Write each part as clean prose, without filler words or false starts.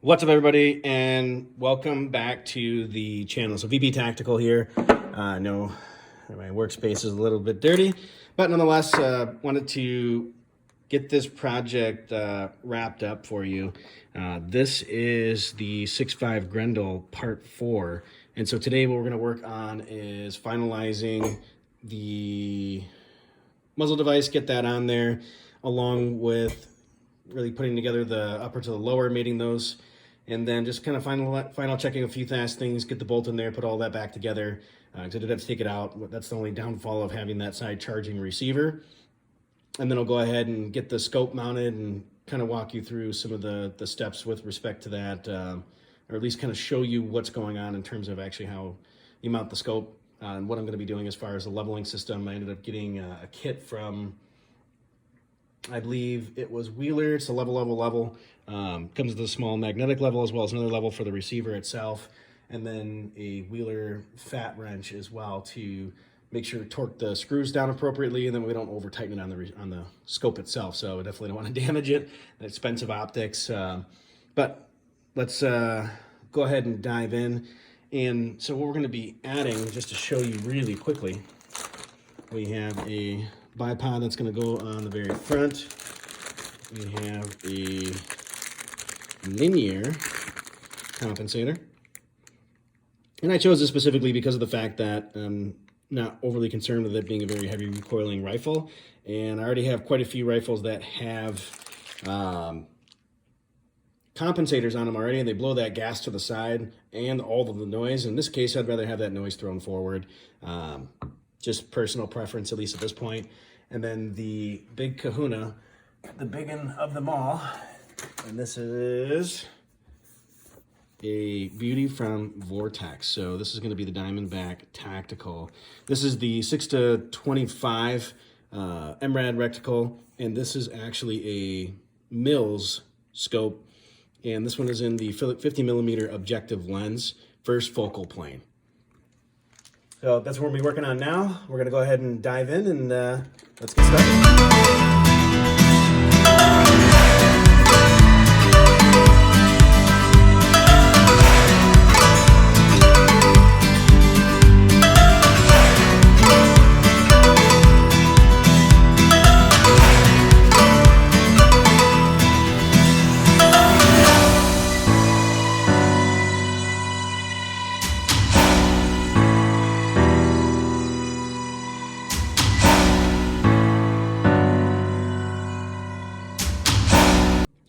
What's up, everybody, and welcome back to the channel. So VP Tactical here. I know my workspace is a little bit dirty, but nonetheless, wanted to get this project wrapped up for you. This is the 6.5 GRENDEL Part 4. And so today what we're going to work on is finalizing the muzzle device, get that on there, along with really putting together the upper to the lower, mating those, and then just kind of final checking a few fast things, get the bolt in there, put all that back together. Because I did have to take it out. That's the only downfall of having that side charging receiver. And then I'll go ahead and get the scope mounted and kind of walk you through some of the steps with respect to that, or at least kind of show you what's going on in terms of actually how you mount the scope and what I'm going to be doing as far as the leveling system. I ended up getting a kit from, I believe it was Wheeler. It's a level. Comes with a small magnetic level as well as another level for the receiver itself, and then a Wheeler fat wrench as well to make sure to torque the screws down appropriately, and then we don't over tighten it on the scope itself. So I definitely don't want to damage it. Expensive optics, but let's go ahead and dive in. And so what we're going to be adding, just to show you really quickly, we have a bipod that's going to go on the very front. We have a linear compensator. And I chose this specifically because of the fact that I'm not overly concerned with it being a very heavy recoiling rifle. And I already have quite a few rifles that have compensators on them already, and they blow that gas to the side and all of the noise. In this case, I'd rather have that noise thrown forward. Just personal preference, at least at this point. And then the big kahuna, the big one of them all, and this is a beauty from Vortex. So this is going to be the Diamondback Tactical. This is the 6.5 MRAD reticle, and this is actually a Mills scope, and this one is in the 50mm objective lens, first focal plane. So that's what we'll be working on now. We're going to go ahead and dive in, and let's get started.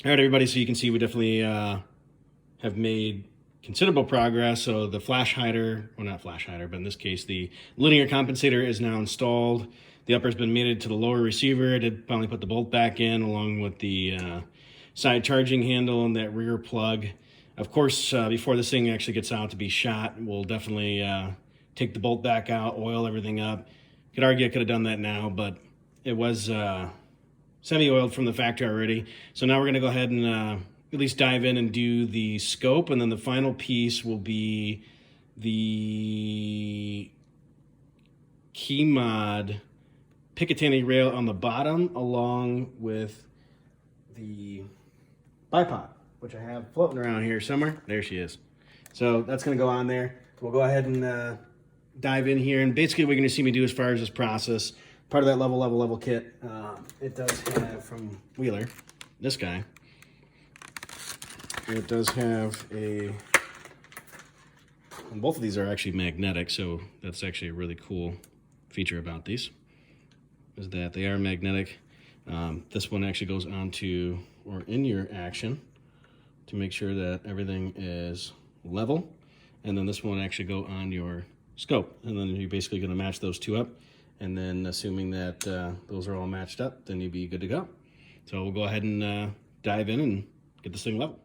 All right, everybody, so you can see we definitely have made considerable progress. So the flash hider, well, not flash hider, but in this case, the linear compensator is now installed. The upper's been mated to the lower receiver. I did finally put the bolt back in, along with the side charging handle and that rear plug. Of course, before this thing actually gets out to be shot, we'll definitely take the bolt back out, oil everything up. Could argue I could have done that now, but it was semi-oiled from the factory already. So now we're going to go ahead and at least dive in and do the scope, and then the final piece will be the key mod Picatinny rail on the bottom, along with the bipod, which I have floating around here somewhere. There she is. So that's going to go on there. We'll go ahead and dive in here, and basically what you're going to see me do as far as this process, part of that level kit, it does have from Wheeler, this guy. It does have and both of these are actually magnetic, so that's actually a really cool feature about these, is that they are magnetic. This one actually goes onto, or in your action, to make sure that everything is level. And then this one actually go on your scope. And then you're basically gonna match those two up. And then assuming that those are all matched up, then you'd be good to go. So we'll go ahead and dive in and get this thing level.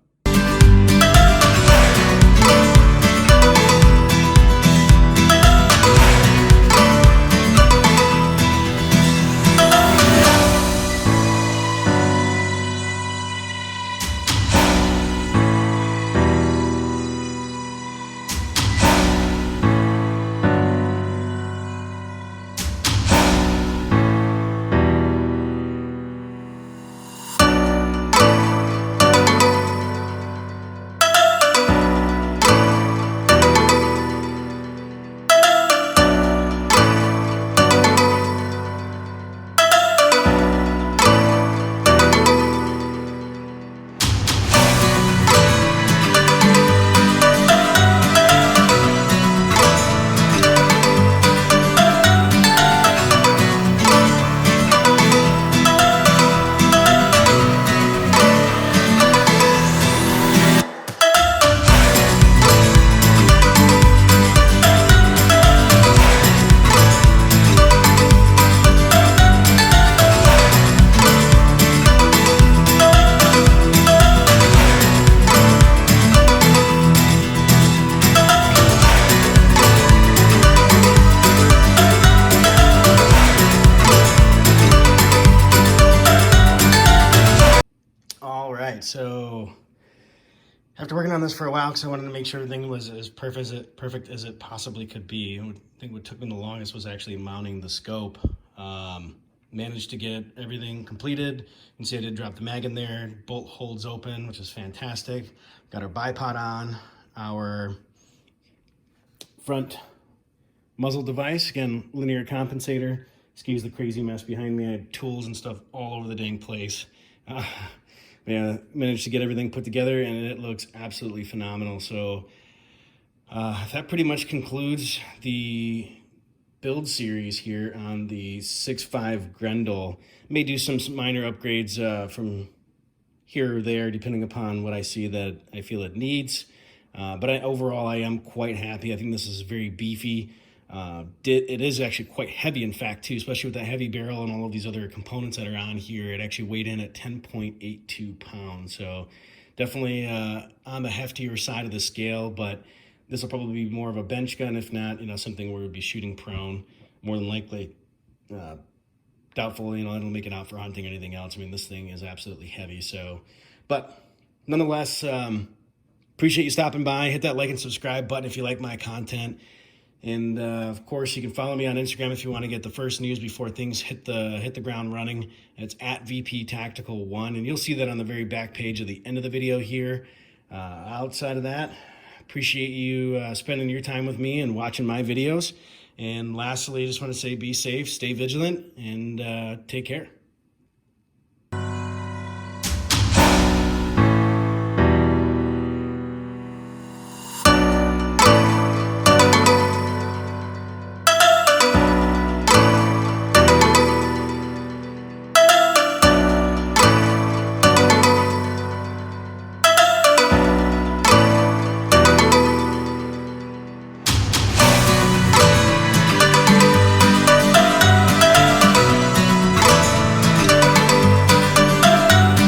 so after working on this for a while, because I wanted to make sure everything was as perfect as it possibly could be, I think what took me the longest was actually mounting the scope. Managed to get everything completed. You can see I did drop the mag in there. Bolt holds open, which is fantastic. Got our bipod on, our front muzzle device, again, linear compensator. Excuse the crazy mess behind me. I had tools and stuff all over the dang place. Yeah, managed to get everything put together, and it looks absolutely phenomenal. So that pretty much concludes the build series here on the 6.5 Grendel. May do some minor upgrades from here or there, depending upon what I see that I feel it needs. But overall, I am quite happy. I think this is very beefy. It is actually quite heavy, in fact, too, especially with that heavy barrel and all of these other components that are on here. It actually weighed in at 10.82 pounds. So definitely on the heftier side of the scale, but this will probably be more of a bench gun, if not, something where it would be shooting prone, more than likely. Doubtful, it'll make it out for hunting or anything else. I mean, this thing is absolutely heavy. So, but nonetheless, appreciate you stopping by. Hit that like and subscribe button if you like my content. And of course, you can follow me on Instagram if you want to get the first news before things hit the ground running. It's at VP Tactical 1, and you'll see that on the very back page at the end of the video here. Outside of that, appreciate you spending your time with me and watching my videos. And lastly, I just want to say be safe, stay vigilant, and take care.